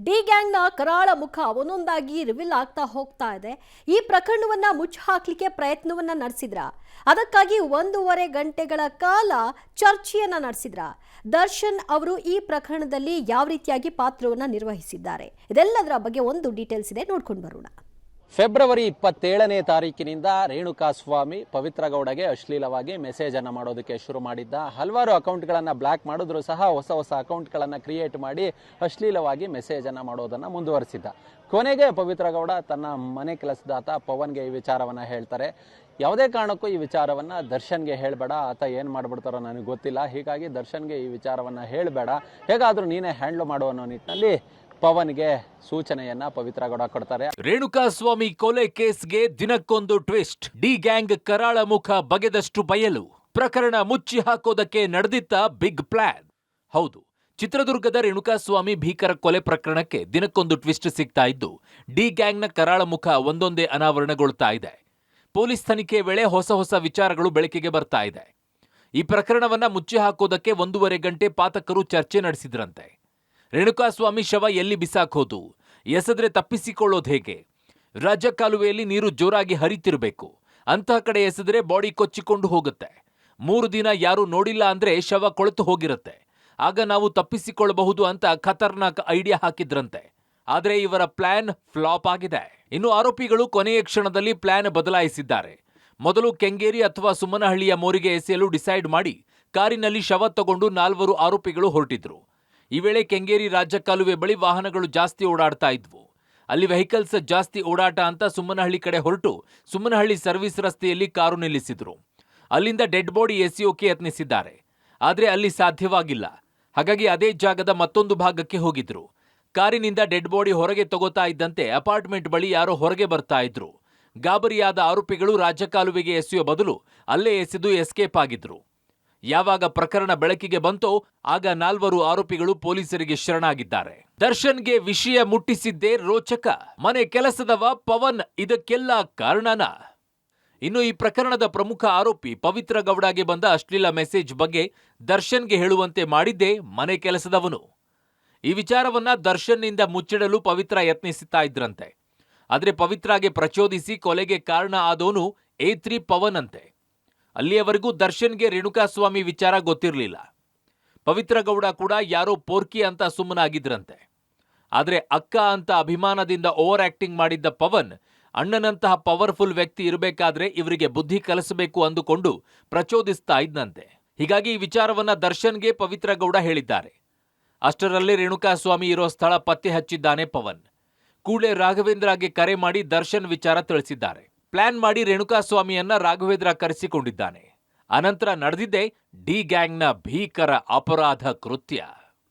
D ಗ್ಯಾಂಗ್ನ ಕರಾಳ ಮುಖ ಒಂದೊಂದಾಗಿ ರಿವೀಲ್ ಆಗ್ತಾ ಹೋಗ್ತಾ ಇದೆ. ಈ ಪ್ರಕರಣವನ್ನ ಮುಚ್ಚಿ ಹಾಕ್ಲಿಕ್ಕೆ ಪ್ರಯತ್ನವನ್ನ ನಡೆಸಿದ್ರ, ಅದಕ್ಕಾಗಿ 1.5 ಗಂಟೆಗಳ ಕಾಲ ಚರ್ಚೆಯನ್ನ ನಡೆಸಿದ್ರ. ದರ್ಶನ್ ಅವರು ಈ ಪ್ರಕರಣದಲ್ಲಿ ಯಾವ ರೀತಿಯಾಗಿ ಪಾತ್ರವನ್ನ ನಿರ್ವಹಿಸಿದ್ದಾರೆ, ಇದೆಲ್ಲದರ ಬಗ್ಗೆ ಒಂದು ಡೀಟೇಲ್ಸ್ ಇದೆ, ನೋಡ್ಕೊಂಡು ಬರೋಣ. ಫೆಬ್ರವರಿ 27ನೇ ತಾರೀಕಿನಿಂದ ರೇಣುಕಾಸ್ವಾಮಿ ಪವಿತ್ರ ಗೌಡಗೆ ಅಶ್ಲೀಲವಾಗಿ ಮೆಸೇಜ್ ಅನ್ನು ಮಾಡೋದಕ್ಕೆ ಶುರು ಮಾಡಿದ್ದ. ಹಲವಾರು ಅಕೌಂಟ್ಗಳನ್ನು ಬ್ಲಾಕ್ ಮಾಡಿದ್ರು ಸಹ ಹೊಸ ಅಕೌಂಟ್ಗಳನ್ನು ಕ್ರಿಯೇಟ್ ಮಾಡಿ ಅಶ್ಲೀಲವಾಗಿ ಮೆಸೇಜ್ ಅನ್ನು ಮಾಡೋದನ್ನು ಮುಂದುವರಿಸಿದ್ದ. ಕೊನೆಗೆ ಪವಿತ್ರ ಗೌಡ ತನ್ನ ಮನೆ ಕೆಲಸದಾತ ಪವನ್ಗೆ ಈ ವಿಚಾರವನ್ನು ಹೇಳ್ತಾರೆ. ಯಾವುದೇ ಕಾರಣಕ್ಕೂ ಈ ವಿಚಾರವನ್ನು ದರ್ಶನ್ಗೆ ಹೇಳಬೇಡ, ಆತ ಏನು ಮಾಡಿಬಿಡ್ತಾರೋ ನನಗೆ ಗೊತ್ತಿಲ್ಲ, ಹೀಗಾಗಿ ದರ್ಶನ್ಗೆ ಈ ವಿಚಾರವನ್ನು ಹೇಳಬೇಡ, ಹೇಗಾದರೂ ನೀನೇ ಹ್ಯಾಂಡ್ಲ್ ಮಾಡು ಅನ್ನೋ ನಿಟ್ಟಿನಲ್ಲಿ ಪವನ್ಗೆ ಸೂಚನೆಯನ್ನ ಪವಿತ್ರ ಗೌಡ ಕೊಡ್ತಾರೆ. ರೇಣುಕಾಸ್ವಾಮಿ ಕೊಲೆ ಕೇಸ್ಗೆ ದಿನಕ್ಕೊಂದು ಟ್ವಿಸ್ಟ್. ಡಿ ಗ್ಯಾಂಗ್ ಕರಾಳ ಮುಖ ಬಗೆದಷ್ಟು ಬಯಲು. ಪ್ರಕರಣ ಮುಚ್ಚಿ ಹಾಕೋದಕ್ಕೆ ನಡೆದಿತ್ತ ಬಿಗ್ ಪ್ಲಾನ್. ಹೌದು, ಚಿತ್ರದುರ್ಗದ ರೇಣುಕಾಸ್ವಾಮಿ ಭೀಕರ ಕೊಲೆ ಪ್ರಕರಣಕ್ಕೆ ದಿನಕ್ಕೊಂದು ಟ್ವಿಸ್ಟ್ ಸಿಗ್ತಾ ಇದ್ದು, ಡಿ ಗ್ಯಾಂಗ್ನ ಕರಾಳ ಮುಖ ಒಂದೊಂದೇ ಅನಾವರಣಗೊಳ್ತಾ ಇದೆ. ಪೊಲೀಸ್ ತನಿಖೆ ವೇಳೆ ಹೊಸ ವಿಚಾರಗಳು ಬೆಳಕಿಗೆ ಬರ್ತಾ ಇದೆ. ಈ ಪ್ರಕರಣವನ್ನ ಮುಚ್ಚಿ ಹಾಕೋದಕ್ಕೆ 1.5 ಗಂಟೆ ಪಾತಕರು ಚರ್ಚೆ ನಡೆಸಿದ್ರಂತೆ. ರೇಣುಕಾಸ್ವಾಮಿ ಶವ ಎಲ್ಲಿ ಬಿಸಾಕೋದು, ಎಸೆದ್ರೆ ತಪ್ಪಿಸಿಕೊಳ್ಳೋದು ಹೇಗೆ, ರಾಜಕಾಲುವೆಯಲ್ಲಿ ನೀರು ಜೋರಾಗಿ ಹರಿತಿರಬೇಕು, ಅಂತಹ ಕಡೆ ಎಸೆದ್ರೆ ಬಾಡಿ ಕೊಚ್ಚಿಕೊಂಡು ಹೋಗುತ್ತೆ, 3 ದಿನ ಯಾರು ನೋಡಿಲ್ಲ ಅಂದ್ರೆ ಶವ ಕೊಳೆತು ಹೋಗಿರುತ್ತೆ, ಆಗ ನಾವು ತಪ್ಪಿಸಿಕೊಳ್ಳಬಹುದು ಅಂತ ಖತರ್ನಾಕ್ ಐಡಿಯಾ ಹಾಕಿದ್ರಂತೆ. ಆದ್ರೆ ಇವರ ಪ್ಲಾನ್ ಫ್ಲಾಪ್ ಆಗಿದೆ. ಇನ್ನು ಆರೋಪಿಗಳು ಕೊನೆಯ ಕ್ಷಣದಲ್ಲಿ ಪ್ಲಾನ್ ಬದಲಾಯಿಸಿದ್ದಾರೆ. ಮೊದಲು ಕೆಂಗೇರಿ ಅಥವಾ ಸುಮ್ಮನಹಳ್ಳಿಯ ಮೋರಿಗೆ ಎಸೆಯಲು ಡಿಸೈಡ್ ಮಾಡಿ ಕಾರಿನಲ್ಲಿ ಶವ ತಗೊಂಡು 4 ಆರೋಪಿಗಳು ಹೊರಟಿದ್ರು. ಈ ವೇಳೆ ಕೆಂಗೇರಿ ರಾಜಕಾಲುವೆ ಬಳಿ ವಾಹನಗಳು ಜಾಸ್ತಿ ಓಡಾಡ್ತಾ ಇದ್ವು. ಅಲ್ಲಿ ವೆಹಿಕಲ್ಸ್ ಜಾಸ್ತಿ ಓಡಾಟ ಅಂತ ಸುಮ್ಮನಹಳ್ಳಿ ಕಡೆ ಹೊರಟು ಸುಮ್ಮನಹಳ್ಳಿ ಸರ್ವಿಸ್ ರಸ್ತೆಯಲ್ಲಿ ಕಾರು ನಿಲ್ಲಿಸಿದ್ರು. ಅಲ್ಲಿಂದ ಡೆಡ್ ಬಾಡಿ ಎಸೆಯೋಕೆ ಯತ್ನಿಸಿದ್ದಾರೆ. ಆದ್ರೆ ಅಲ್ಲಿ ಸಾಧ್ಯವಾಗಿಲ್ಲ. ಹಾಗಾಗಿ ಅದೇ ಜಾಗದ ಮತ್ತೊಂದು ಭಾಗಕ್ಕೆ ಹೋಗಿದ್ರು. ಕಾರಿನಿಂದ ಡೆಡ್ ಬಾಡಿ ಹೊರಗೆ ತಗೋತಾ ಇದ್ದಂತೆ ಅಪಾರ್ಟ್ಮೆಂಟ್ ಬಳಿ ಯಾರೋ ಹೊರಗೆ ಬರ್ತಾ ಇದ್ರು. ಗಾಬರಿಯಾದ ಆರೋಪಿಗಳು ರಾಜಕಾಲುವೆಗೆ ಎಸೆಯೋ ಬದಲು ಅಲ್ಲೇ ಎಸೆದು ಎಸ್ಕೇಪ್ ಆಗಿದ್ರು. ಯಾವಾಗ ಪ್ರಕರಣ ಬೆಳಕಿಗೆ ಬಂತೋ ಆಗ 4 ಆರೋಪಿಗಳು ಪೊಲೀಸರಿಗೆ ಶರಣಾಗಿದ್ದಾರೆ. ದರ್ಶನ್ಗೆ ವಿಷಯ ಮುಟ್ಟಿಸಿದ್ದೇ ರೋಚಕ. ಮನೆ ಕೆಲಸದವ ಪವನ್ ಇದಕ್ಕೆಲ್ಲ ಕಾರಣನ? ಇನ್ನು ಈ ಪ್ರಕರಣದ ಪ್ರಮುಖ ಆರೋಪಿ ಪವಿತ್ರ ಗೌಡಗೆ ಬಂದ ಅಶ್ಲೀಲ ಮೆಸೇಜ್ ಬಗ್ಗೆ ದರ್ಶನ್ಗೆ ಹೇಳುವಂತೆ ಮಾಡಿದ್ದೇ ಮನೆ ಕೆಲಸದವನು. ಈ ವಿಚಾರವನ್ನ ದರ್ಶನ್ನಿಂದ ಮುಚ್ಚಿಡಲು ಪವಿತ್ರ ಯತ್ನಿಸುತ್ತಾ ಇದ್ರಂತೆ. ಆದ್ರೆ ಪವಿತ್ರಾಗೆ ಪ್ರಚೋದಿಸಿ ಕೊಲೆಗೆ ಕಾರಣ ಆದವನು A3 ಪವನ್ ಅಂತೆ. ಅಲ್ಲಿಯವರೆಗೂ ದರ್ಶನ್ಗೆ ರೇಣುಕಾಸ್ವಾಮಿ ವಿಚಾರ ಗೊತ್ತಿರಲಿಲ್ಲ. ಪವಿತ್ರ ಗೌಡ ಕೂಡ ಯಾರೋ ಪೋರ್ಕಿ ಅಂತ ಸುಮ್ಮನಾಗಿದ್ರಂತೆ. ಆದ್ರೆ ಅಕ್ಕ ಅಂತ ಅಭಿಮಾನದಿಂದ ಓವರ್ ಆಕ್ಟಿಂಗ್ ಮಾಡಿದ್ದ ಪವನ್ ಅಣ್ಣನಂತಹ ಪವರ್ಫುಲ್ ವ್ಯಕ್ತಿ ಇರಬೇಕಾದ್ರೆ ಇವರಿಗೆ ಬುದ್ಧಿ ಕಲಿಸಬೇಕು ಅಂದುಕೊಂಡು ಪ್ರಚೋದಿಸ್ತಾ ಇದ್ದಂತೆ. ಹೀಗಾಗಿ ಈ ವಿಚಾರವನ್ನ ದರ್ಶನ್ಗೆ ಪವಿತ್ರ ಗೌಡ ಹೇಳಿದ್ದಾರೆ. ಅಷ್ಟರಲ್ಲೇ ರೇಣುಕಾಸ್ವಾಮಿ ಇರೋ ಸ್ಥಳ ಪತ್ತೆ ಹಚ್ಚಿದ್ದಾನೆ ಪವನ್. ಕೂಡಲೇ ರಾಘವೇಂದ್ರಗೆ ಕರೆ ಮಾಡಿ ದರ್ಶನ್ ವಿಚಾರ ತಿಳಿಸಿದ್ದಾರೆ. ಪ್ಲಾನ್ ಮಾಡಿ ರೇಣುಕಾಸ್ವಾಮಿಯನ್ನ ರಾಘವೇಂದ್ರ ಕರೆಸಿಕೊಂಡಿದ್ದಾನೆ. ಅನಂತರ ನಡೆದಿದ್ದೇ ಡಿ ಗ್ಯಾಂಗ್ನ ಭೀಕರ ಅಪರಾಧ ಕೃತ್ಯ.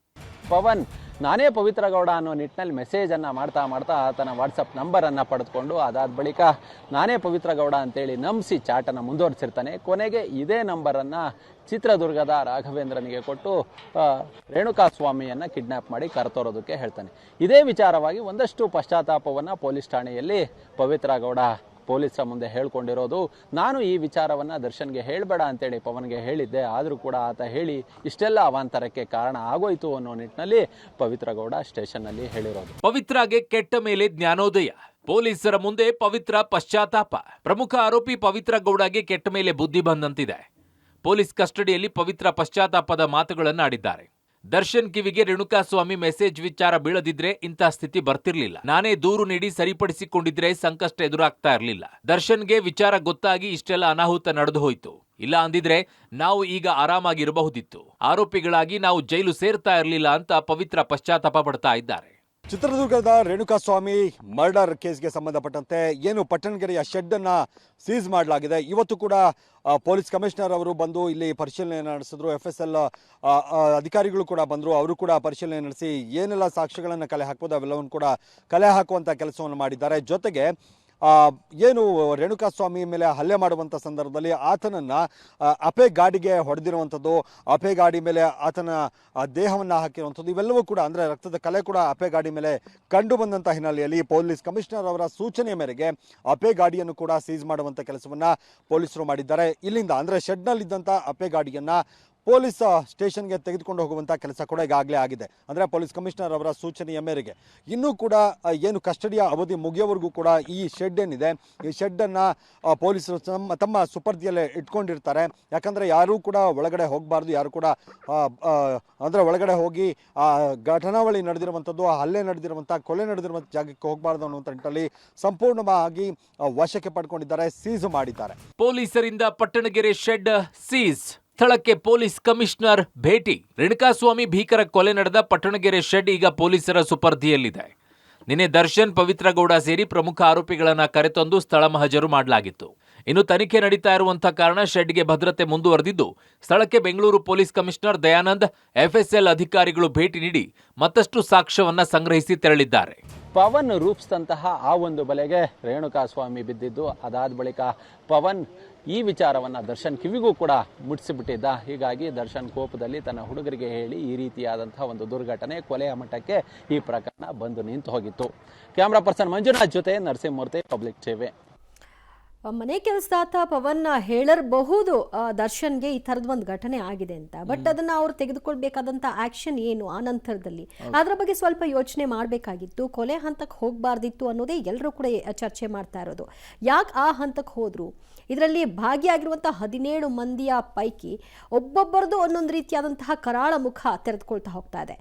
ಪವನ್ ನಾನೇ ಪವಿತ್ರ ಗೌಡ ಅನ್ನೋ ನಿಟ್ಟಿನಲ್ಲಿ ಮೆಸೇಜ್ ಅನ್ನ ಮಾಡ್ತಾ ಆತನ ವಾಟ್ಸಪ್ ನಂಬರ್ ಅನ್ನ ಪಡೆದುಕೊಂಡು ಅದಾದ ಬಳಿಕ ನಾನೇ ಪವಿತ್ರ ಗೌಡ ಅಂತೇಳಿ ನಂಬಿಸಿ ಚಾಟನ್ನು ಮುಂದುವರಿಸಿರ್ತಾನೆ. ಕೊನೆಗೆ ಇದೇ ನಂಬರನ್ನ ಚಿತ್ರದುರ್ಗದ ರಾಘವೇಂದ್ರನಿಗೆ ಕೊಟ್ಟು ರೇಣುಕಾಸ್ವಾಮಿಯನ್ನ ಕಿಡ್ನಾಪ್ ಮಾಡಿ ಕರೆತರೋದಕ್ಕೆ ಹೇಳ್ತಾನೆ. ಇದೇ ವಿಚಾರವಾಗಿ ಒಂದಷ್ಟು ಪಶ್ಚಾತ್ತಾಪವನ್ನ ಪೊಲೀಸ್ ಠಾಣೆಯಲ್ಲಿ ಪವಿತ್ರ ಗೌಡ ಪೊಲೀಸರ ಮುಂದೆ ಹೇಳ್ಕೊಂಡಿರೋದು. ನಾನು ಈ ವಿಚಾರವನ್ನ ದರ್ಶನ್ಗೆ ಹೇಳಬೇಡ ಅಂತೇಳಿ ಪವನ್ಗೆ ಹೇಳಿದ್ದೆ, ಆದರೂ ಕೂಡ ಆತ ಹೇಳಿ ಇಷ್ಟೆಲ್ಲ ಅವಾಂತರಕ್ಕೆ ಕಾರಣ ಆಗೋಯ್ತು ಅನ್ನೋ ನಿಟ್ಟಿನಲ್ಲಿ ಪವಿತ್ರ ಗೌಡ ಸ್ಟೇಷನ್ನಲ್ಲಿ ಹೇಳಿರೋದು. ಪವಿತ್ರಾಗೆ ಕೆಟ್ಟ ಮೇಲೆ ಜ್ಞಾನೋದಯ. ಪೊಲೀಸರ ಮುಂದೆ ಪವಿತ್ರ ಪಶ್ಚಾತ್ತಾಪ. ಪ್ರಮುಖ ಆರೋಪಿ ಪವಿತ್ರ ಗೌಡಗೆ ಕೆಟ್ಟ ಮೇಲೆ ಬುದ್ಧಿ ಬಂದಂತಿದೆ. ಪೊಲೀಸ್ ಕಸ್ಟಡಿಯಲ್ಲಿ ಪವಿತ್ರ ಪಶ್ಚಾತ್ತಾಪದ ಮಾತುಗಳನ್ನು ಆಡಿದ್ದಾರೆ. ದರ್ಶನ್ ಕಿವಿಗೆ ರೇಣುಕಾಸ್ವಾಮಿ ಮೆಸೇಜ್ ವಿಚಾರ ಬೀಳದಿದ್ರೆ ಇಂಥ ಸ್ಥಿತಿ ಬರ್ತಿರ್ಲಿಲ್ಲ. ನಾನೇ ದೂರು ನೀಡಿ ಸರಿಪಡಿಸಿಕೊಂಡಿದ್ರೆ ಸಂಕಷ್ಟ ಎದುರಾಗ್ತಾ ಇರಲಿಲ್ಲ. ದರ್ಶನ್ಗೆ ವಿಚಾರ ಗೊತ್ತಾಗಿ ಇಷ್ಟೆಲ್ಲ ಅನಾಹುತ ನಡೆದು ಹೋಯ್ತು. ಇಲ್ಲ ಅಂದಿದ್ರೆ ನಾವು ಈಗ ಆರಾಮಾಗಿರಬಹುದಿತ್ತು. ಆರೋಪಿಗಳಾಗಿ ನಾವು ಜೈಲು ಸೇರ್ತಾ ಇರಲಿಲ್ಲ ಅಂತ ಪವಿತ್ರ ಪಶ್ಚಾತ್ತಾಪ ಪಡ್ತಾ ಇದ್ದಾರೆ. ಚಿತ್ರದುರ್ಗದ ರೇಣುಕಾಸ್ವಾಮಿ ಮರ್ಡರ್ ಕೇಸ್ಗೆ ಸಂಬಂಧಪಟ್ಟಂತೆ ಏನು ಪಟ್ಟಣಗೆರೆಯ ಶೆಡ್ ಅನ್ನ ಸೀಸ್ ಮಾಡಲಾಗಿದೆ. ಇವತ್ತು ಕೂಡ ಪೊಲೀಸ್ ಕಮಿಷನರ್ ಅವರು ಬಂದು ಇಲ್ಲಿ ಪರಿಶೀಲನೆ ನಡೆಸಿದ್ರು. FSL ಅಧಿಕಾರಿಗಳು ಕೂಡ ಬಂದರು. ಅವರು ಕೂಡ ಪರಿಶೀಲನೆ ನಡೆಸಿ ಏನೆಲ್ಲ ಸಾಕ್ಷ್ಯಗಳನ್ನು ಕಲೆ ಹಾಕ್ಬೋದು ಅವೆಲ್ಲವನ್ನು ಕೂಡ ಕಲೆ ಹಾಕುವಂಥ ಕೆಲಸವನ್ನು ಮಾಡಿದ್ದಾರೆ. ಜೊತೆಗೆ ಏನು ರೇಣುಕಾಸ್ವಾಮಿ ಮೇಲೆ ಹಲ್ಲೆ ಮಾಡುವಂಥ ಸಂದರ್ಭದಲ್ಲಿ ಆತನನ್ನು ಅಪೆ ಗಾಡಿಗೆ ಹೊಡೆದಿರುವಂಥದ್ದು, ಅಪೆ ಗಾಡಿ ಮೇಲೆ ಆತನ ದೇಹವನ್ನು ಹಾಕಿರುವಂಥದ್ದು ಇವೆಲ್ಲವೂ ಕೂಡ ಅಂದರೆ ರಕ್ತದ ಕಲೆ ಕೂಡ ಅಪೆ ಗಾಡಿ ಮೇಲೆ ಕಂಡು ಬಂದಂಥ ಹಿನ್ನೆಲೆಯಲ್ಲಿ ಪೊಲೀಸ್ ಕಮಿಷನರ್ ಅವರ ಸೂಚನೆ ಮೇರೆಗೆ ಅಪೆ ಗಾಡಿಯನ್ನು ಕೂಡ ಸೀಸ್ ಮಾಡುವಂಥ ಕೆಲಸವನ್ನು ಪೊಲೀಸರು ಮಾಡಿದ್ದಾರೆ. ಇಲ್ಲಿಂದ ಅಂದರೆ ಶೆಡ್ನಲ್ಲಿದ್ದಂಥ ಅಪೆ ಗಾಡಿಯನ್ನು ಪೊಲೀಸ್ ಸ್ಟೇಷನ್ಗೆ ತೆಗೆದುಕೊಂಡು ಹೋಗುವಂಥ ಕೆಲಸ ಕೂಡ ಈಗಾಗಲೇ ಆಗಿದೆ. ಅಂದರೆ ಪೊಲೀಸ್ ಕಮಿಷನರ್ ಅವರ ಸೂಚನೆಯ ಮೇರೆಗೆ ಇನ್ನೂ ಕೂಡ ಏನು ಕಸ್ಟಡಿಯ ಅವಧಿ ಮುಗಿಯೋವರೆಗೂ ಕೂಡ ಈ ಶೆಡ್ ಏನಿದೆ, ಈ ಶೆಡ್ಡನ್ನು ಪೊಲೀಸರು ತಮ್ಮ ಸುಪರ್ದಿಯಲ್ಲೇ ಇಟ್ಕೊಂಡಿರ್ತಾರೆ. ಯಾಕಂದರೆ ಯಾರೂ ಕೂಡ ಒಳಗಡೆ ಹೋಗಬಾರ್ದು, ಯಾರು ಕೂಡ ಅಂದರೆ ಒಳಗಡೆ ಹೋಗಿ ಘಟನಾವಳಿ ನಡೆದಿರುವಂಥದ್ದು, ಹಲ್ಲೆ ನಡೆದಿರುವಂಥ, ಕೊಲೆ ನಡೆದಿರುವಂಥ ಜಾಗಕ್ಕೆ ಹೋಗಬಾರ್ದು ಅನ್ನುವಂಥ ನಿಟ್ಟಿನಲ್ಲಿ ಸಂಪೂರ್ಣವಾಗಿ ವಶಕ್ಕೆ ಪಡ್ಕೊಂಡಿದ್ದಾರೆ, ಸೀಸ್ ಮಾಡಿದ್ದಾರೆ. ಪೊಲೀಸರಿಂದ ಪಟ್ಟಣಗೆರೆ ಶೆಡ್ ಸೀಸ್. ಸ್ಥಳಕ್ಕೆ ಪೊಲೀಸ್ ಕಮಿಷನರ್ ಭೇಟಿ. ರೇಣುಕಾಸ್ವಾಮಿ ಭೀಕರ ಕೊಲೆ ನಡೆದ ಪಟ್ಟಣಗೆರೆ ಶೆಡ್ ಈಗ ಪೊಲೀಸರ ಸುಪರ್ದಿಯಲ್ಲಿದೆ. ನಿನ್ನೆ ದರ್ಶನ್, ಪವಿತ್ರ ಗೌಡ ಸೇರಿ ಪ್ರಮುಖ ಆರೋಪಿಗಳನ್ನ ಕರೆತಂದು ಸ್ಥಳ ಮಹಜರು ಮಾಡಲಾಗಿತ್ತು. ಇನ್ನು ತನಿಖೆ ನಡೀತಾ ಇರುವಂತಹ ಕಾರಣ ಶೆಡ್ಗೆ ಭದ್ರತೆ ಮುಂದುವರೆದಿದ್ದು, ಸ್ಥಳಕ್ಕೆ Bengaluru police commissioner Dayanand, FSL ಅಧಿಕಾರಿಗಳು ಭೇಟಿ ನೀಡಿ ಮತ್ತಷ್ಟು ಸಾಕ್ಷ್ಯವನ್ನ ಸಂಗ್ರಹಿಸಿ ತೆರಳಿದ್ದಾರೆ. ಪವನ್ ರೂಪಿಸಿದಂತಹ ಆ ಒಂದು ಬಲೆಗೆ ರೇಣುಕಾಸ್ವಾಮಿ ಬಿದ್ದಿದ್ದು, ಅದಾದ ಬಳಿಕ ಪವನ್ ಈ ವಿಚಾರವನ್ನ ದರ್ಶನ್ ಕಿವಿಗೂ ಕೂಡ ಮುಟ್ಟಿಸಿಬಿಟ್ಟಿದ್ದ. ಹೀಗಾಗಿ ದರ್ಶನ್ ಕೋಪದಲ್ಲಿ ತನ್ನ ಹುಡುಗರಿಗೆ ಹೇಳಿ ಈ ರೀತಿಯಾದಂತಹ ಒಂದು ದುರ್ಘಟನೆ, ಕೊಲೆಯ ಮಟ್ಟಕ್ಕೆ ಈ ಪ್ರಕರಣ ಬಂದು ನಿಂತು ಹೋಗಿತ್ತು. ಕ್ಯಾಮ್ರಾ ಪರ್ಸನ್ ಮಂಜುನಾಥ್ ಜೊತೆ ನರಸಿಂಹಮೂರ್ತಿ, ಪಬ್ಲಿಕ್ ಟಿವಿ. ಮನೆ ಕೆಲಸದಾತ ಪವನ್ ಹೇಳಬಹುದು ದರ್ಶನ್ಗೆ ಈ ಥರದ ಒಂದು ಘಟನೆ ಆಗಿದೆ ಅಂತ. ಬಟ್ ಅದನ್ನ ಅವ್ರು ತೆಗೆದುಕೊಳ್ಬೇಕಾದಂತ ಆಕ್ಷನ್ ಏನು ಆ ನಂತರದಲ್ಲಿ, ಅದ್ರ ಬಗ್ಗೆ ಸ್ವಲ್ಪ ಯೋಚನೆ ಮಾಡಬೇಕಾಗಿತ್ತು. ಕೊಲೆ ಹಂತಕ್ಕೆ ಹೋಗಬಾರ್ದಿತ್ತು ಅನ್ನೋದೇ ಎಲ್ಲರೂ ಕೂಡ ಚರ್ಚೆ ಮಾಡ್ತಾ ಇರೋದು. ಯಾಕೆ ಆ ಹಂತಕ್ಕೆ ಹೋದ್ರು? ಇದರಲ್ಲಿ ಭಾಗಿಯಾಗಿರುವಂಥ 17 ಮಂದಿಯ ಪೈಕಿ ಒಬ್ಬೊಬ್ಬರದು ಒಂದೊಂದು ರೀತಿಯಾದಂತಹ ಕರಾಳ ಮುಖ ತೆರೆದುಕೊಳ್ತಾ ಹೋಗ್ತಾ ಇದೆ.